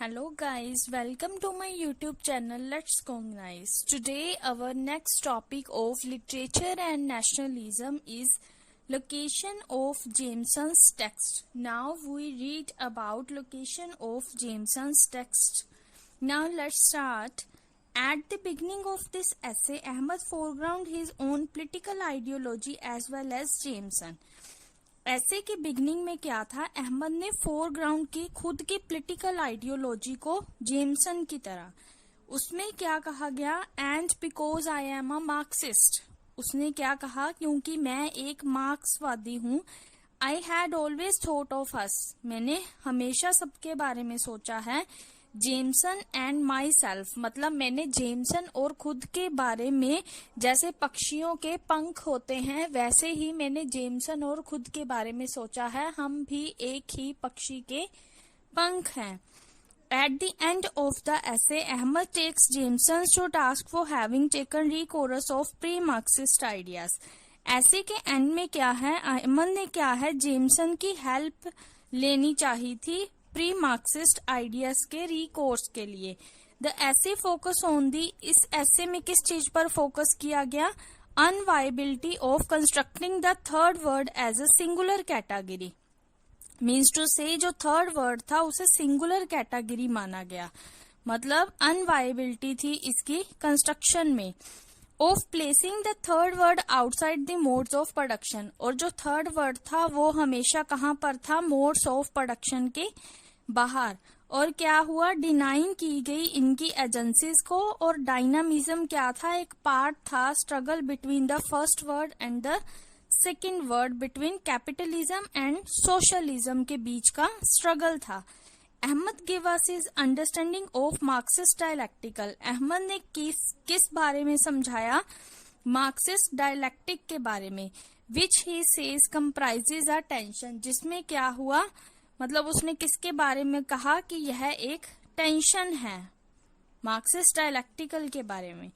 Hello guys, welcome to my YouTube channel Let's Cognize. Today our next topic of literature and nationalism is location of Jameson's text. Now we read about location of Jameson's text. Now let's start. At the beginning of this essay, Ahmed foregrounded his own political ideology as well as Jameson. ऐसे के beginning में क्या था, अहमद ने foreground की खुद की political ideology को जेमसन की तरह. उसमें क्या कहा गया, and because I am a Marxist. उसने क्या कहा, क्योंकि मैं एक मार्क्सवादी हूँ. I had always thought of us, मैंने हमेशा सबके बारे में सोचा है. जेमसन एंड माई सेल्फ, मतलब मैंने जेमसन और खुद के बारे में, जैसे पक्षियों के पंख होते हैं वैसे ही मैंने जेमसन और खुद के बारे में सोचा है. हम भी एक ही पक्षी के पंख हैं. At the end of the essay, Ahmed takes Jameson to task for having taken recourse of pre-Marxist ideas. ऐसे के एंड में क्या है, अहमद ने क्या है, जेमसन की हेल्प लेनी चाहिए थी प्री मार्क्सिस्ट आइडियाज के रिकोर्स के लिए. द ऐसे फोकस ऑन दी, इस ऐसे में किस चीज पर फोकस किया गया, unviability of constructing the third world as a singular category. Means to say जो थर्ड वर्ड था उसे सिंगुलर कैटेगरी माना गया, मतलब अनवाइबिलिटी थी इसकी कंस्ट्रक्शन में. Of placing the third word outside the modes of production, और जो थर्ड वर्ड था वो हमेशा कहाँ पर था, मोड्स ऑफ प्रोडक्शन के बाहर. और क्या हुआ, डिनाइंग की गई इनकी एजेंसीज को. और डायनामिज्म क्या था, एक पार्ट था struggle between the first word and the second word, between capitalism and socialism के बीच का स्ट्रगल था. Ahmad give us his understanding of Marxist dialectical. Ahmad ने किस बारे में समझाया, मार्क्सिस्ट डायलैक्टिक के बारे में. Which he says comprises a tension, जिसमें क्या हुआ, मतलब उसने किसके बारे में कहा कि यह एक टेंशन है, मार्क्सिस्ट डायलैक्टिकल के बारे में.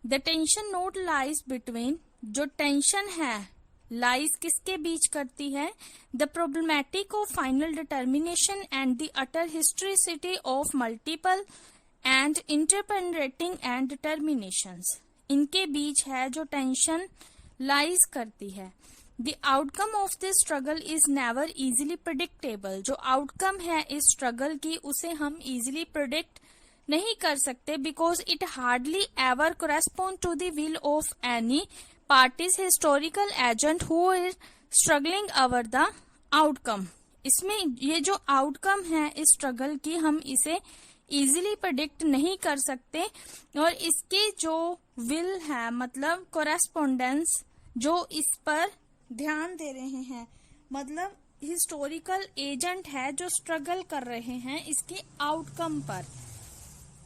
The tension not lies between, जो टेंशन है लाइज किसके बीच करती है, the problematic of final determination and the utter historicity of multiple and interpenetrating and determinations, इनके बीच है जो टेंशन लाइज करती है. The outcome of this struggle is never easily predictable, जो आउटकम है इस स्ट्रगल की उसे हम इजीली प्रिडिक्ट नहीं कर सकते, because it hardly ever correspond to the will of any parties historical agent who is struggling over the outcome. इसमें ये जो आउटकम है इस स्ट्रगल की हम इसे इजीली प्रेडिक्ट नहीं कर सकते, और इसके जो विल है, मतलब कोरेस्पोंडेंस, जो इस पर ध्यान दे रहे हैं, मतलब हिस्टोरिकल एजेंट है जो स्ट्रगल कर रहे हैं इसके आउटकम पर.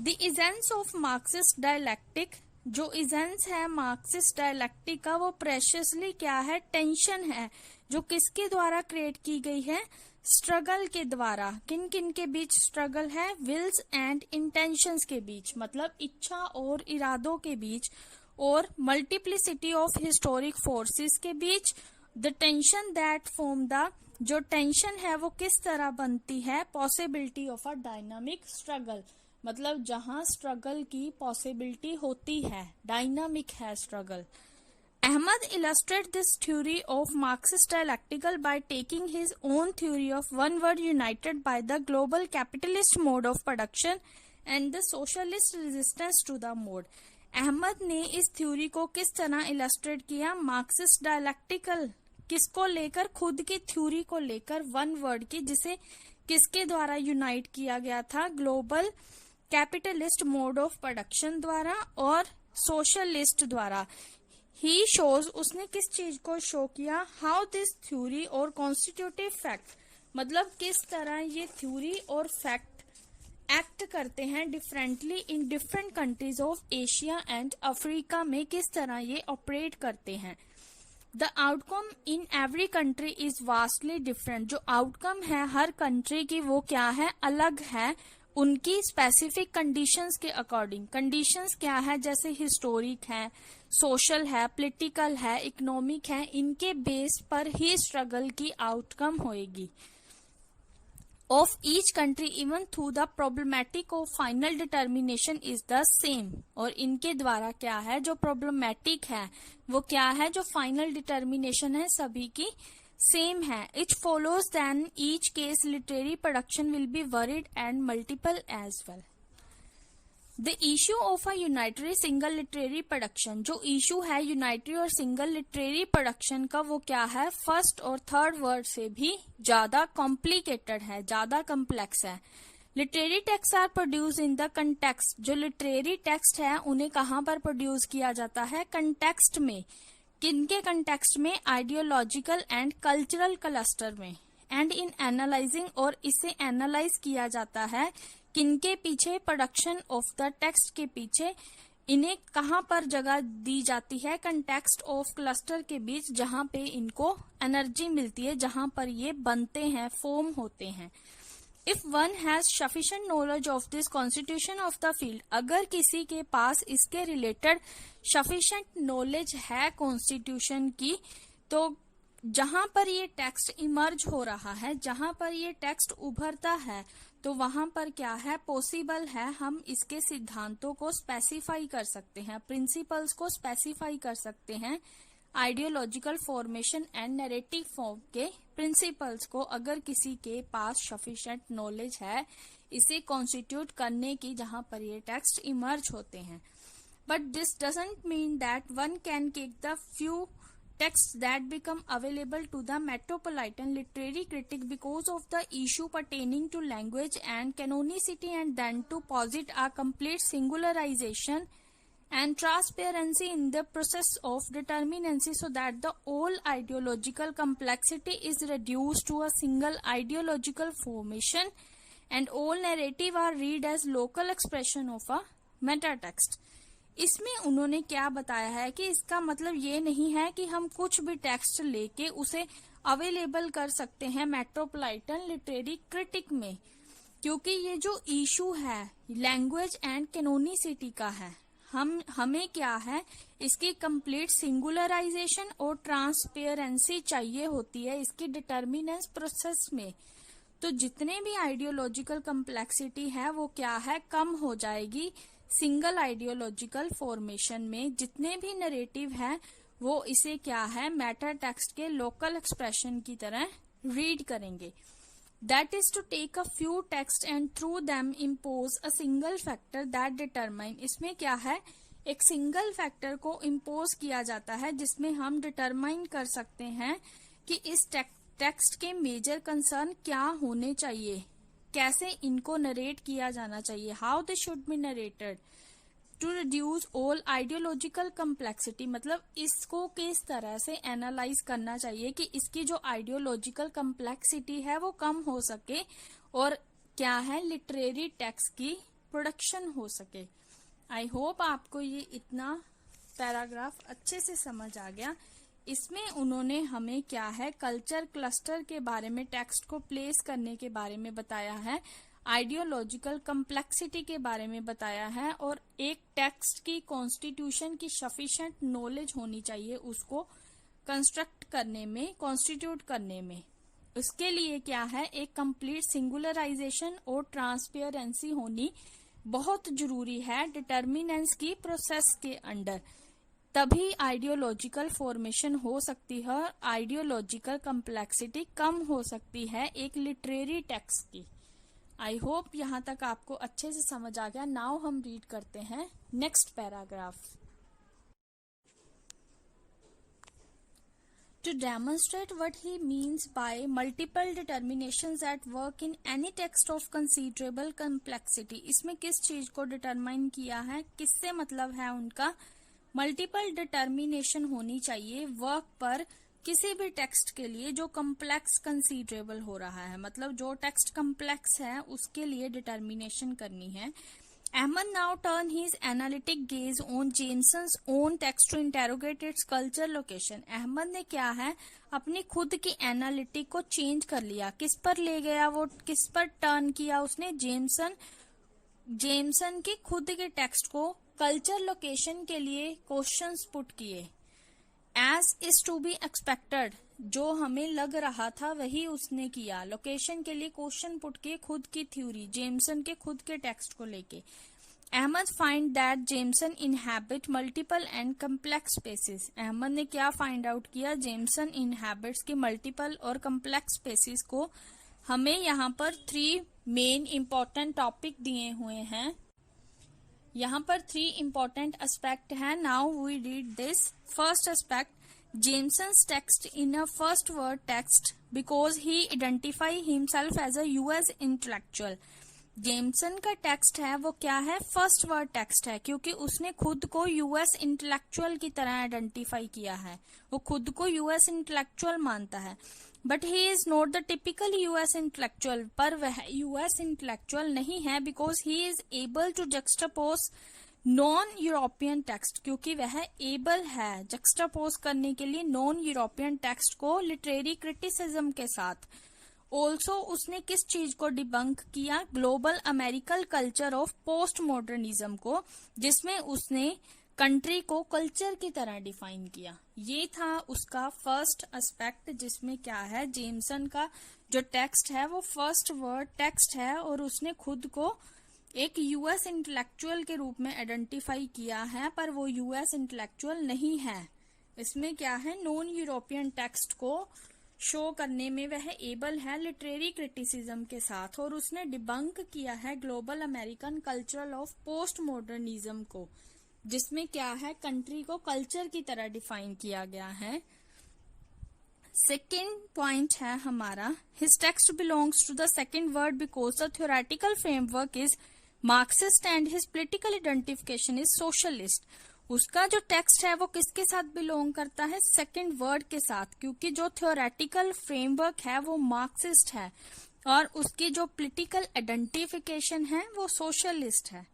द इजेंस ऑफ मार्क्सिस्ट डायलैक्टिक, जो इजेंस है मार्क्सिस्ट डायलैक्टिक का, वो प्रेशियसली क्या है, टेंशन है, जो किसके द्वारा क्रिएट की गई है, स्ट्रगल के द्वारा. किन किन के बीच स्ट्रगल है, विल्स एंड इंटेंशंस के बीच, मतलब इच्छा और इरादों के बीच, और मल्टीप्लिसिटी ऑफ हिस्टोरिक फोर्सेस के बीच. The tension that form the, जो टेंशन है वो किस तरह बनती है, possibility of a dynamic struggle, मतलब जहां स्ट्रगल की पॉसिबिलिटी होती है, डायनामिक है struggle. Ahmed illustrated this theory of Marxist dialectical by taking his own theory of one word united by the global capitalist mode of production and the socialist resistance to the mode. Ahmad ने इस theory को किस तरह illustrate किया, Marxist dialectical किसको लेकर, खुद की थ्योरी को लेकर, वन वर्ड की, जिसे किसके द्वारा यूनाइट किया गया था, global capitalist mode of production द्वारा और सोशलिस्ट द्वारा. ही शोज, उसने किस चीज को शो किया, हाउ दिस थ्योरी और कॉन्स्टिट्यूटिव फैक्ट, मतलब किस तरह ये थ्योरी और फैक्ट एक्ट करते हैं differently in different countries of Asia and Africa में, किस तरह ये ऑपरेट करते हैं. The outcome in every country is vastly different, जो आउटकम है हर कंट्री की वो क्या है, अलग है, उनकी स्पेसिफिक कंडीशंस के अकॉर्डिंग. कंडीशंस क्या है, जैसे हिस्टोरिक है, सोशल है, पॉलिटिकल है, इकोनॉमिक है, इनके बेस पर ही स्ट्रगल की आउटकम होएगी. of each country even though the problematic of final determination is the same। और इनके द्वारा क्या है, जो problematic है वो क्या है, जो final determination है सभी की same है। It follows then each case literary production will be varied and multiple as well। The issue of a unitary single literary production, जो इशू है यूनाइटरी और सिंगल लिटरेरी प्रोडक्शन का वो क्या है, फर्स्ट और थर्ड वर्ड से भी ज्यादा कॉम्प्लिकेटेड है, ज्यादा कम्प्लेक्स है। Literary text are produce in the context, जो लिटरेरी टेक्स्ट है उन्हें कहाँ पर प्रोड्यूस किया जाता है, कंटेक्स्ट में। किनके कंटेक्स्ट में, आइडियोलॉजिकल एंड कल्चरल क्लस्टर में। एंड इन एनालाइजिंग, और इसे एनालाइज किया जाता है किनके पीछे, प्रोडक्शन ऑफ द टेक्स्ट के पीछे। इन्हें कहाँ पर जगह दी जाती है, कंटेक्स्ट ऑफ क्लस्टर के बीच, जहां पे इनको एनर्जी मिलती है, जहां पर ये बनते हैं, फॉर्म होते हैं। If one has sufficient knowledge of this constitution of the field, अगर किसी के पास इसके रिलेटेड सफिशिएंट नॉलेज है कॉन्स्टिट्यूशन की, तो जहां पर ये टेक्स्ट इमर्ज हो रहा है, जहां पर ये टेक्स्ट उभरता है, तो वहां पर क्या है, पॉसिबल है हम इसके सिद्धांतों को स्पेसिफाई कर सकते हैं, प्रिंसिपल्स को स्पेसिफाई कर सकते हैं। Ideological formation and narrative form के प्रिंसिपल्स को अगर किसी के पास सफिशिएंट नॉलेज है इसे कॉन्स्टिट्यूट करने की, जहां पर ये टेक्स्ट इमर्ज होते हैं। But this doesn't mean that one can take the few texts that become available to the metropolitan literary critic because of the issue pertaining to language and canonicity, and then to posit a complete singularization and transparency in the process of determinacy, so that the whole ideological complexity is reduced to a single ideological formation and all narrative are read as local expression of a meta text। इसमें उन्होंने क्या बताया है कि इसका मतलब ये नहीं है कि हम कुछ भी टेक्स्ट लेके उसे अवेलेबल कर सकते हैं मेट्रोपॉलिटन लिटरेरी क्रिटिक में, क्योंकि ये जो इशू है लैंग्वेज एंड कैनोनिसिटी का है, हमें क्या है, इसकी कंप्लीट सिंगुलराइजेशन और ट्रांसपेरेंसी चाहिए होती है इसकी डिटर्मिनेंस प्रोसेस में। तो जितने भी आइडियोलॉजिकल कम्प्लेक्सिटी है वो क्या है, कम हो जाएगी सिंगल आइडियोलॉजिकल फॉर्मेशन में। जितने भी नरेटिव है वो इसे क्या है, मैटर टेक्स्ट के लोकल एक्सप्रेशन की तरह रीड करेंगे। That is to take a few text and through them impose a single factor that determine. इसमें क्या है, एक सिंगल फैक्टर को इम्पोज किया जाता है जिसमें हम डिटरमाइन कर सकते हैं कि इस टेक्स्ट के मेजर कंसर्न क्या होने चाहिए, कैसे इनको नरेट किया जाना चाहिए, how they should be narrated to reduce all ideological complexity. मतलब इसको किस तरह से एनालाइज करना चाहिए कि इसकी जो आइडियोलॉजिकल कम्प्लेक्सिटी है वो कम हो सके और क्या है, लिटरेरी टेक्स्ट की प्रोडक्शन हो सके। आई होप आपको ये इतना पैराग्राफ अच्छे से समझ आ गया। इसमें उन्होंने हमें क्या है, कल्चर क्लस्टर के बारे में, टेक्स्ट को प्लेस करने के बारे में बताया है, आइडियोलॉजिकल कम्प्लेक्सिटी के बारे में बताया है, और एक टेक्स्ट की कॉन्स्टिट्यूशन की सफिशिएंट नॉलेज होनी चाहिए उसको कंस्ट्रक्ट करने में, कॉन्स्टिट्यूट करने में। उसके लिए क्या है, एक कंप्लीट सिंगुलराइजेशन और ट्रांसपेरेंसी होनी बहुत जरूरी है डिटर्मिनेंस की प्रोसेस के अंडर, तभी आइडियोलॉजिकल फॉर्मेशन हो सकती है, आइडियोलॉजिकल कम्प्लेक्सिटी कम हो सकती है एक लिटरेरी टेक्स्ट की। आई होप यहाँ तक आपको अच्छे से समझ आ गया। नाउ हम रीड करते हैं next paragraph. To demonstrate what he means by multiple determinations at work in any text of considerable complexity, इसमें किस चीज को डिटरमाइन किया है, किससे मतलब है उनका, मल्टीपल डिटर्मिनेशन होनी चाहिए वर्क पर किसी भी टेक्स्ट के लिए जो कम्प्लेक्स कंसीडरेबल हो रहा है, मतलब जो टेक्स्ट कम्प्लेक्स है उसके लिए डिटर्मिनेशन करनी है। Ahmed now turned his analytic gaze on Jameson's own text to interrogate its culture location। Ahmad ने क्या है, अपनी खुद की एनालिटिक को चेंज कर लिया, किस पर ले गया, वो किस पर टर्न किया उसने, जेमसन के खुद के टेक्स्ट को कल्चर लोकेशन के लिए क्वेश्चंस पुट किए। As is to be expected, जो हमें लग रहा था वही उसने किया। लोकेशन के लिए क्वेश्चन पुट किए खुद की थ्योरी, जेमसन के खुद के टेक्स्ट को लेके। Ahmad find that Jameson inhabit multiple and complex spaces. Ahmad ने क्या फाइंड आउट किया? जेमसन इनहैबिट्स के मल्टीपल और कम्प्लेक्स स्पेसिस को। हमें यहाँ पर 3 मेन इंपॉर्टेंट टॉपिक दिए हुए हैं। यहाँ पर 3 इंपॉर्टेंट एस्पेक्ट है। Now we read this. First aspect, Jameson's text in a first word text because he identify himself as a US intellectual. Jameson का टेक्स्ट है वो क्या है? फर्स्ट वर्ड टेक्स्ट है, क्योंकि उसने खुद को यूएस इंटेलेक्चुअल की तरह आइडेंटिफाई किया है। वो खुद को यूएस इंटेलेक्चुअल मानता है, but he is not the typical US intellectual. पर वह यूएस इंटेलेक्चुअल नहीं है, because he is able to juxtapose non European text, क्योंकि वह एबल है जक्सटापोज करने के लिए नॉन यूरोपियन टेक्स्ट को लिटरेरी क्रिटिसिज्म के साथ। ऑल्सो उसने किस चीज को डिबंक किया? Global American culture of postmodernism को, जिसमें उसने कंट्री को कल्चर की तरह डिफाइन किया। ये था उसका फर्स्ट एस्पेक्ट, जिसमें क्या है? जेमसन का जो टेक्स्ट है वो फर्स्ट वर्ड टेक्स्ट है और उसने खुद को एक यूएस इंटेलेक्चुअल के रूप में आइडेंटिफाई किया है, पर वो यूएस इंटेलेक्चुअल नहीं है। इसमें क्या है? नॉन यूरोपियन टेक्स्ट को शो करने में वह एबल है लिटरेरी क्रिटिसिज्म के साथ, और उसने डिबंक किया है global American culture of postmodernism को, जिसमें क्या है? कंट्री को कल्चर की तरह डिफाइन किया गया है। सेकेंड पॉइंट है हमारा, his text belongs to the second world because the theoretical framework is Marxist and his political identification is socialist. उसका जो टेक्स्ट है वो किसके साथ बिलोंग करता है? सेकेंड वर्ड के साथ, क्योंकि जो थ्योरेटिकल फ्रेमवर्क है वो मार्क्सिस्ट है और उसकी जो पॉलिटिकल आइडेंटिफिकेशन है वो सोशलिस्ट है।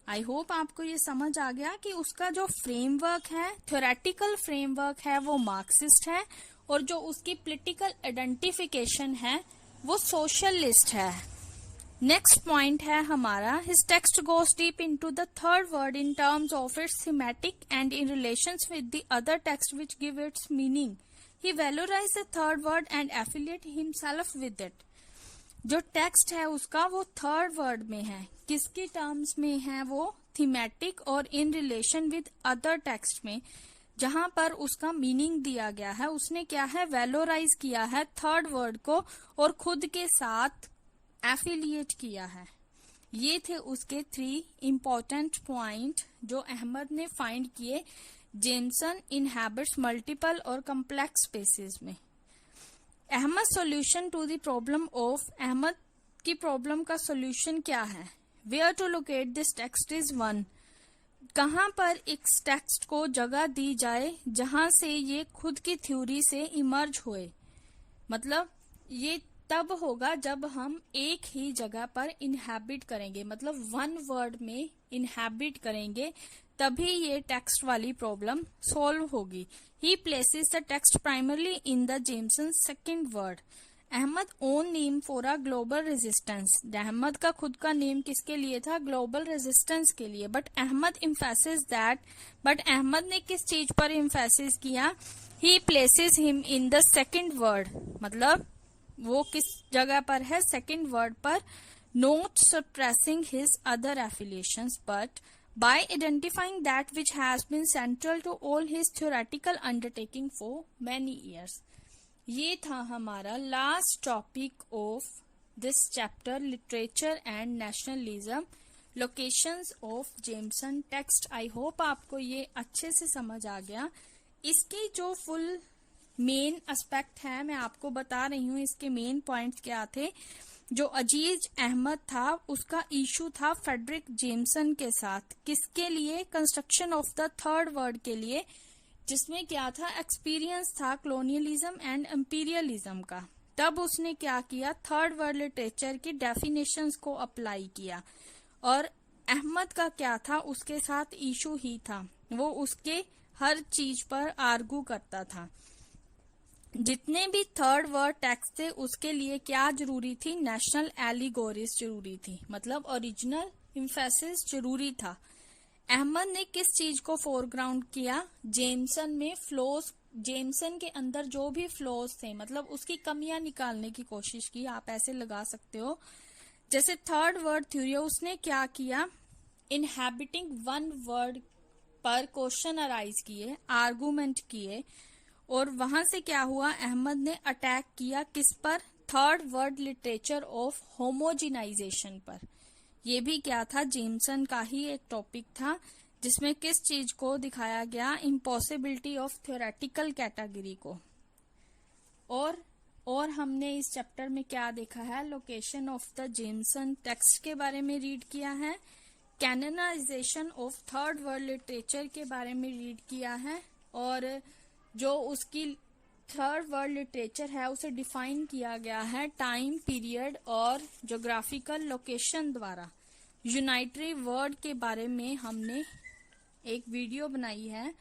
आई होप आपको ये समझ आ गया कि उसका जो फ्रेमवर्क है, थ्योरेटिकल फ्रेमवर्क है, वो मार्क्सिस्ट है और जो उसकी पॉलिटिकल आइडेंटिफिकेशन है वो सोशलिस्ट है। नेक्स्ट पॉइंट है हमारा, his text goes deep into the third world in terms of its thematic and in relations with the other text which give its meaning. He valorize the third world and affiliate himself with it. जो text है उसका वो third word में है, किसकी terms में है? वो थीमेटिक और in relation with other text में, जहां पर उसका मीनिंग दिया गया है। उसने क्या है? वैल्यूराइज किया है थर्ड वर्ड को और खुद के साथ एफिलिएट किया है। ये थे उसके 3 इंपॉर्टेंट पॉइंट जो अहमद ने फाइंड किए जेमसन इनहैबिट्स मल्टीपल और कम्प्लेक्स स्पेसेस में। Ahmad solution to the problem of, Ahmad की प्रॉब्लम का सॉल्यूशन क्या है? Where to locate this text is 1। कहां पर इस टेक्स्ट को जगह दी जाए जहां से ये खुद की थ्योरी से इमर्ज हुए। मतलब ये तब होगा जब हम एक ही जगह पर इनहैबिट करेंगे, मतलब 1 वर्ड में इनहैबिट करेंगे, तभी ये टेक्स्ट वाली प्रॉब्लम सॉल्व होगी। He places the text primarily in the Jameson second world. Ahmad own name for a global resistance. Ahmad का खुद का नेम किसके लिए था? ग्लोबल रेजिस्टेंस के लिए। But Ahmad emphasis that, but Ahmad ने किस चीज पर एम्फेसिस किया? He places him in the second world, मतलब वो किस जगह पर है? सेकेंड वर्ड पर। Not suppressing his other affiliations but by identifying that which has been central to all his theoretical undertaking for many years. ये था हमारा last topic of this chapter, literature and nationalism, locations of Jameson text. I hope आपको ये अच्छे से समझ आ गया। इसके जो फुल मेन एस्पेक्ट है मैं आपको बता रही हूँ। इसके मेन पॉइंट्स क्या थे? जो अजीज अहमद था उसका इशू था फ्रेडरिक जेमसन के साथ, किसके लिए? Construction of the third word के लिए, जिसमें क्या था? एक्सपीरियंस था कॉलोनियलिज्म एंड इंपीरियलिज्म का। तब उसने क्या किया? थर्ड वर्ड लिटरेचर की डेफिनेशंस को अप्लाई किया। और अहमद का क्या था? उसके साथ इशू ही था, वो उसके हर चीज पर आर्गू करता था। जितने भी थर्ड वर्ड टेक्स्ट थे उसके लिए क्या जरूरी थी? नेशनल एलिगोरीज जरूरी थी, मतलब ओरिजिनल एम्फेसिस जरूरी था। अहमद ने किस चीज को फोरग्राउंड किया? जेमसन में फ्लोस जेमसन के अंदर जो भी फ्लॉज थे, मतलब उसकी कमियां निकालने की कोशिश की, आप ऐसे लगा सकते हो। जैसे थर्ड वर्ड थ्योरी, उसने क्या किया, इनहैबिटिंग वन वर्ड पर क्वेश्चन अराइज किए, आर्गुमेंट किए, और वहां से क्या हुआ, अहमद ने अटैक किया किस पर, third word literature of homogenisation पर। ये भी क्या था, जेमसन का ही एक टॉपिक था, जिसमें किस चीज को दिखाया गया, इम्पॉसिबिलिटी ऑफ थ्योरेटिकल कैटेगरी को। और हमने इस चैप्टर में क्या देखा है, location of the Jameson text के बारे में रीड किया है, canonization of third world literature के बारे में रीड किया है, और जो उसकी थर्ड वर्ल्ड लिटरेचर है उसे डिफाइन किया गया है टाइम पीरियड और ज्योग्राफिकल लोकेशन द्वारा। यूनाइटरी वर्ड के बारे में हमने एक वीडियो बनाई है।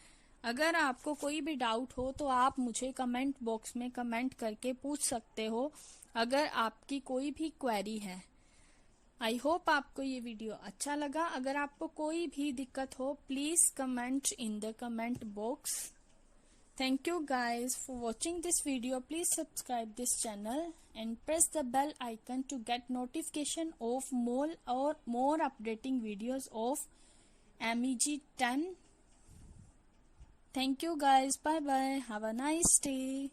अगर आपको कोई भी डाउट हो तो आप मुझे कमेंट बॉक्स में कमेंट करके पूछ सकते हो, अगर आपकी कोई भी क्वेरी है। आई होप आपको ये वीडियो अच्छा लगा। अगर आपको कोई भी दिक्कत हो, please comment in the comment box. Thank you guys for watching this video. Please subscribe this channel and press the bell icon to get notification of more updating videos of MEG 10. Thank you guys. Bye bye. Have a nice day.